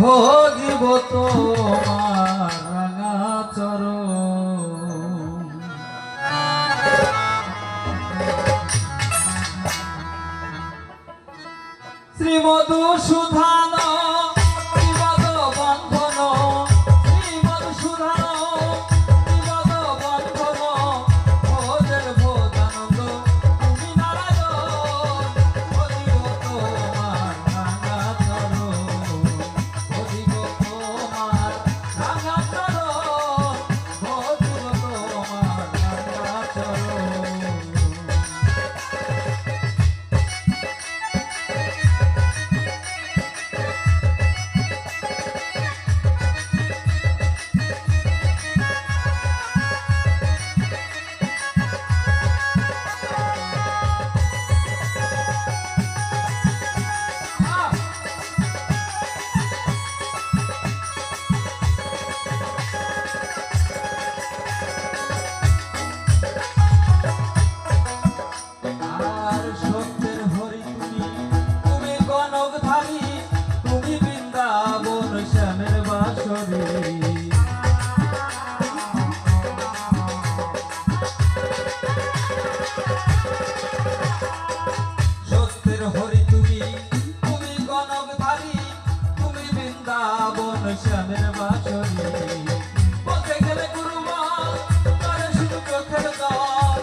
ভজিব তোমার রাঙা চরণ। শ্রী মধুসূদন সত্যের হরি তুমি, তুমি গণকধারী, তুমি বৃন্দাবন শ্যামের বাঁশরী। বলতে গেলে গুরুমা করে শুধু চোখের জল,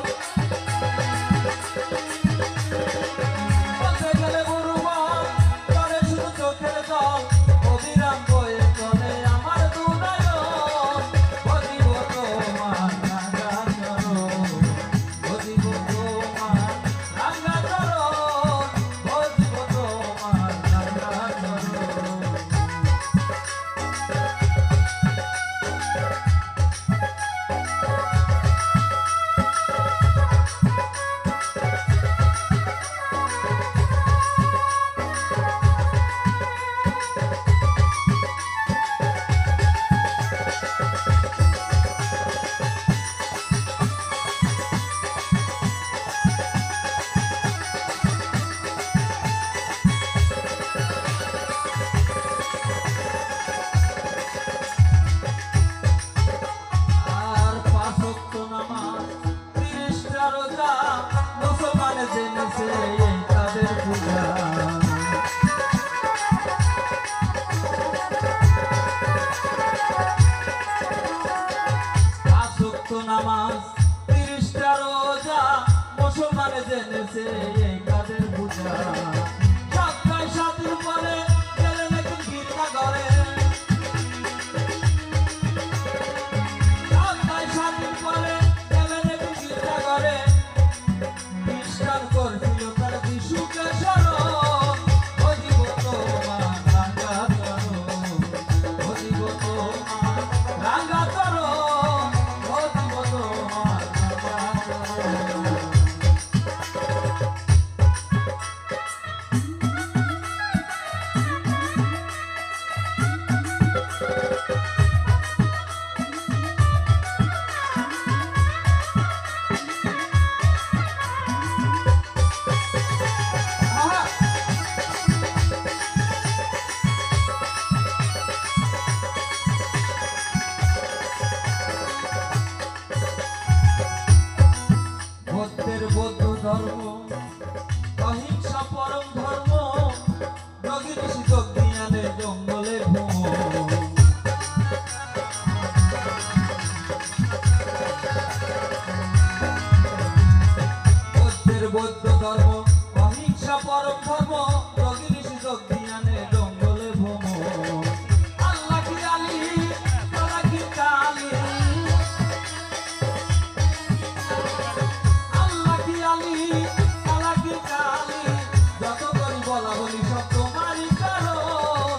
বলতে গেলে গুরুমা করে শুধু চোখের জল। অবিরাম বয়ে চলে আমার দুনয়ন, ভজিব তোমার রাঙা চরণ, ভজিব তোমার রাঙা চরণ, ভজিব তোমার রাঙা চরণ। নামাজ 30টা রোজা মুসলমানে জেনেছে এই কাদের পূজা। সপ্তাহে 7 দিন পরে গেলে নাকি গির্জা ঘরে, সপ্তাহে 7 দিন পরে গেলে নাকি গির্জা ঘরে। খ্রিস্টান করছিল তার যিশুকে স্মরণ, ভজিব তোমার রাঙা চরণ, ভজিব তোমার রাঙা চরণ, ভজিব তোমার রাঙা চরণ। বৌদ্ধের বৌদ্ধ ধর্ম, অহিংসা পরম ধর্ম, যোগী ঋষি যোগজ্ঞানে জঙ্গলে ভ্রমণ। বৌদ্ধের বৌদ্ধ ধর্ম, অহিংসা পরম ধর্ম, যোগী ঋষি যোগজ্ঞানে জঙ্গলে ভ্রমণ। আল্লাহ কি আলী, তারা কি কালী, যত করি বলা বলি সব তোমারই কারণ,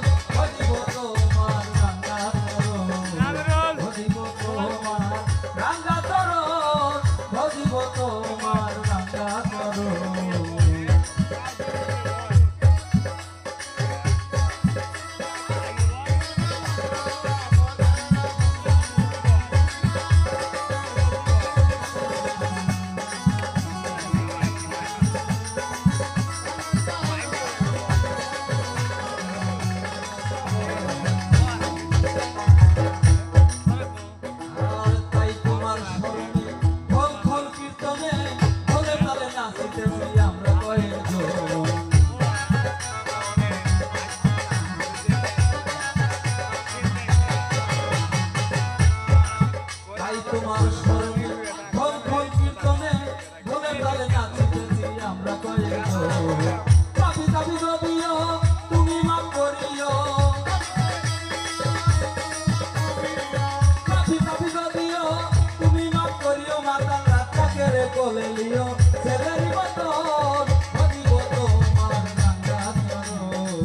চলে লিও ছেলের মতন ভজিব তোমার রাঙা চরণ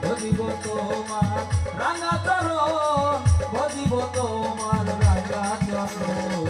ভজিব তোমার রাঙা চরণ ভজিব তোমার রাঙা চরণ